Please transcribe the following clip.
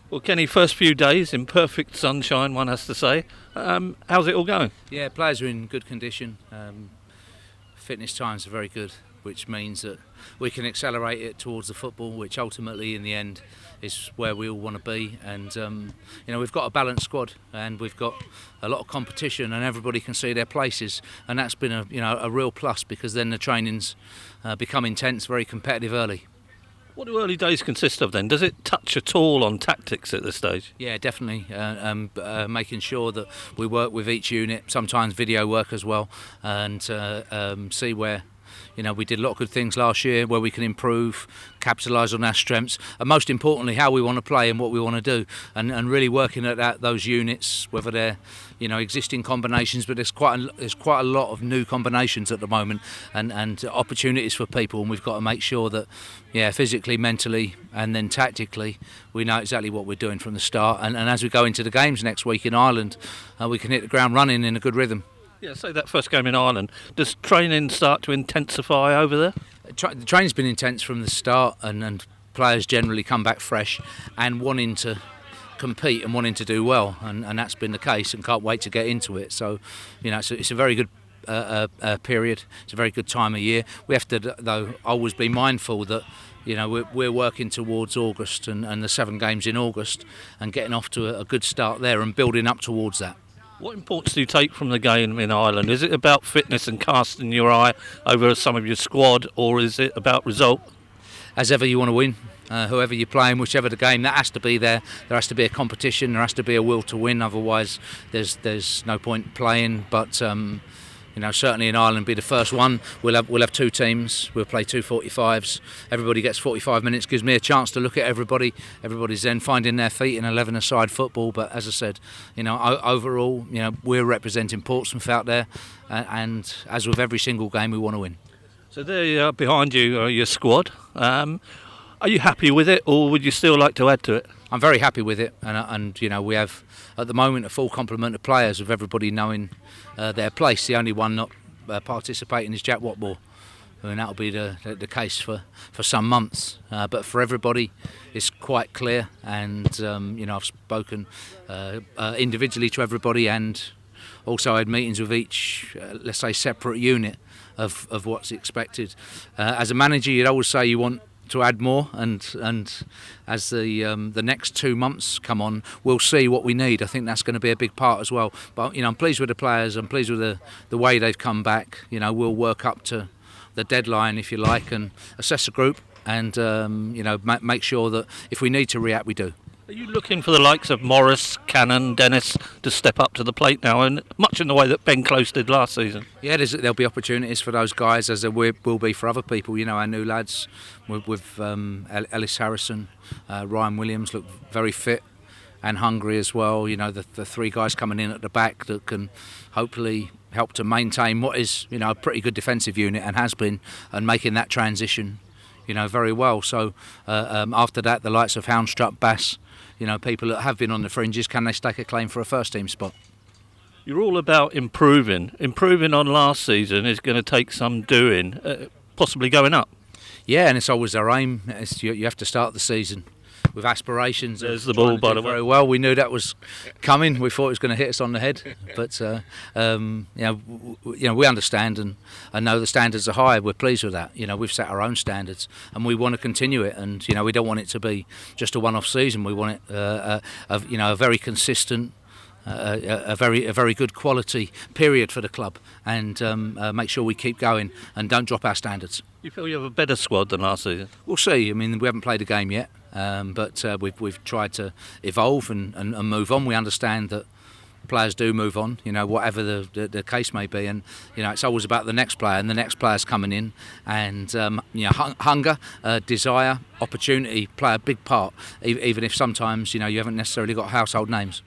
Well, Kenny, first few days in perfect sunshine, one has to say. How's it all going? Yeah, players are in good condition. Fitness times are very good, which means that we can accelerate it towards the football, which ultimately in the end is where we all want to be. And we've got a balanced squad, and we've got a lot of competition, and everybody can see their places, and that's been a real plus, because then the trainings become intense, very competitive early. What do early days consist of then? Does it touch at all on tactics at this stage? Yeah, definitely. Making sure that we work with each unit, sometimes video work as well, and see where, we did a lot of good things last year, where we can improve, capitalise on our strengths, and most importantly, how we want to play and what we want to do, and really working at those units, whether they're, existing combinations, but there's quite a lot of new combinations at the moment, and opportunities for people, and we've got to make sure that, physically, mentally, and then tactically, we know exactly what we're doing from the start, and as we go into the games next week in Ireland, we can hit the ground running in a good rhythm. Yeah, say that first game in Ireland. Does training start to intensify over there? The training's been intense from the start, and players generally come back fresh and wanting to compete and wanting to do well, and that's been the case, and can't wait to get into it. So, it's a very good period. It's a very good time of year. We have to, though, always be mindful that we're working towards August and the 7 games in August, and getting off to a good start there and building up towards that. What importance do you take from the game in Ireland? Is it about fitness and casting your eye over some of your squad, or is it about result? As ever, you want to win. Whoever you're playing, whichever the game, that has to be there. There has to be a competition. There has to be a will to win. Otherwise, there's no point playing. But certainly in Ireland, be the first one. We'll have 2 teams. We'll play 2 45s. Everybody gets 45 minutes. Gives me a chance to look at everybody. Everybody's then finding their feet in 11-a-side football. But as I said, overall, we're representing Portsmouth out there, and as with every single game, we want to win. So there you are, behind you, your squad. Are you happy with it, or would you still like to add to it? I'm very happy with it, and we have at the moment a full complement of players, with everybody knowing their place. The only one not participating is Jack Watmore, and that'll be the case for some months. But for everybody, it's quite clear, and I've spoken individually to everybody, and also had meetings with each, let's say, separate unit of what's expected. As a manager, you'd always say you want to add more, and as the next 2 months come on, we'll see what we need. I think that's going to be a big part as well. But I'm pleased with the players. I'm pleased with the way they've come back. We'll work up to the deadline, if you like, and assess the group, and make sure that if we need to react, we do. Are you looking for the likes of Morris, Cannon, Dennis to step up to the plate now, and much in the way that Ben Close did last season? Yeah, there'll be opportunities for those guys, as there will be for other people. Our new lads with Ellis Harrison, Ryan Williams look very fit and hungry as well. The 3 guys coming in at the back that can hopefully help to maintain what is a pretty good defensive unit, and has been, and making that transition very well. So after that, the likes of Houndstruck, Bass, people that have been on the fringes, can they stake a claim for a first team spot? You're all about improving. Improving on last season is going to take some doing, possibly going up. Yeah, and it's always our aim. You have to start the season with aspirations. There's the ball, by the way. Very well. We knew that was coming. We thought it was going to hit us on the head, but we understand and know the standards are high. We're pleased with that. We've set our own standards, and we want to continue it. And we don't want it to be just a one-off season. We want it, a very consistent, a very good quality period for the club, and make sure we keep going and don't drop our standards. You feel you have a better squad than last season? We'll see. We haven't played a game yet, but we've tried to evolve and move on. We understand that players do move on, whatever the case may be, and it's always about the next player, and the next player's coming in, and hunger, desire, opportunity play a big part, even if sometimes you haven't necessarily got household names.